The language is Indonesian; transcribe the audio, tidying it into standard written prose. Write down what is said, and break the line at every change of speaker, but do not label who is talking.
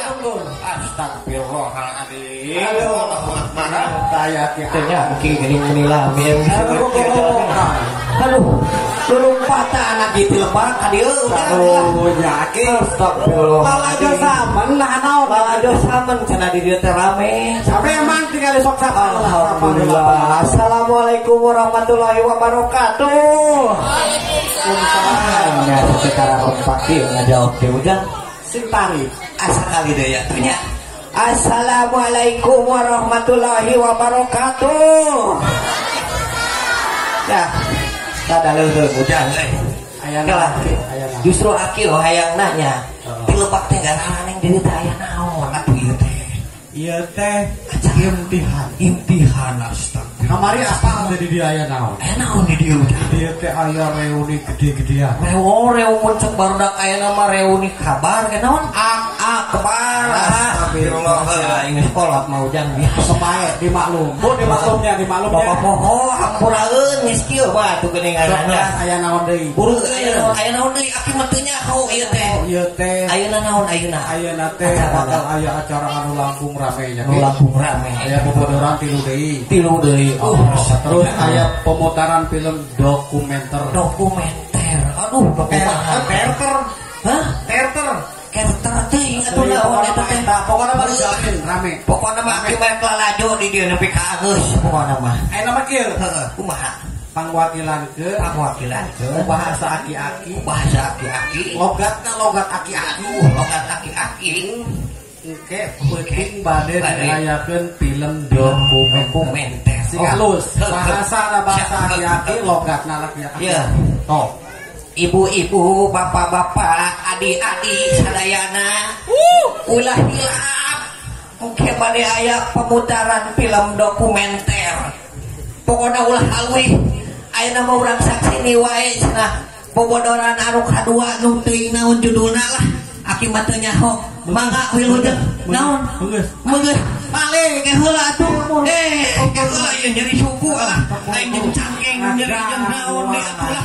Astagfirullahaladzim.
Mana saya
tanya mungkin gini lami. Aduh, turun patah anak gitu lebar ka dieu
oh yakin
astagfirullah.
Balajo samen nah naon
Balajo samen cenah di dieu teh rame.
sampai emang tinggal di sok
Alhamdulillah. Assalamualaikum warahmatullahi wabarakatuh. Waalaikumsalam. Ya secara kompak ieu ngajawab teh ujang
sintari
asa kali deui ya tanya. Assalamualaikum warahmatullahi wabarakatuh. Ya, kada leuleung ujang euy.
ayana
Justru aki lo hayang nanya. Di Lebak teh gara neng di teh aya naon atuh ieu teh.
iya teh
Imtihan astagfirullah.
kamari apa ada di dia aya naon
Naon di dieu ujang?
dia teh aya reuni gede-gedean
Reo mun cek barudak aya nama reuni kabar ke naon? Akbar. Astagfirullah. Ini sekolah mau ujang biasa.
sebae dimaklum dimaklumnya
Bapak poho hampuraeun geus kieu mah tuh geuninganana.
aya naon deui
Buru aya naon deui aki mah teu nyaho ieu teh.
ieu teh
Ayeuna naon ayeuna?
ayeuna teh bakal aya acara anu langkung rame nya
Nu langkung rame.
aya bobodoran tilu deui
Tilu deui.
terus aya pemutaran film dokumenter
Aduh, Terter. Hah? Terter teuing atuh naon eta teh.
pokoknya mah dijamin rame
Pokona mah aki bae lalajo di dieu nepi ka geus pokona mah.
aya nama kieu
Heeh, kumaha?
pangwakilan ke
Pangwakilan
bahasa aki-aki
bahasa aki-aki.
logatna logat aki-aki
Logat aki-aki.
engke penting bade ngayakeun film
Dokumenter.
halus bahasa aki-aki logatna aki-aki
Ya. Oh. Ibu-ibu, bapak-bapak, adik-adik sadayana. Ulah hilap. Engke bade aya pemutaran film dokumenter. Pokona ulah alwi. Ayeuna mah urang saksini wae cenah bobodoran anu kadua nu teuing naon judulna lah. Aki mah teu nyaho. Mangga wilujeng naon? Meungeus. Balik ke heula atuh. Ke heula ieu nyeri suku lah. Aing jeung cangkeng nyeri jeung naon deui atuh lah.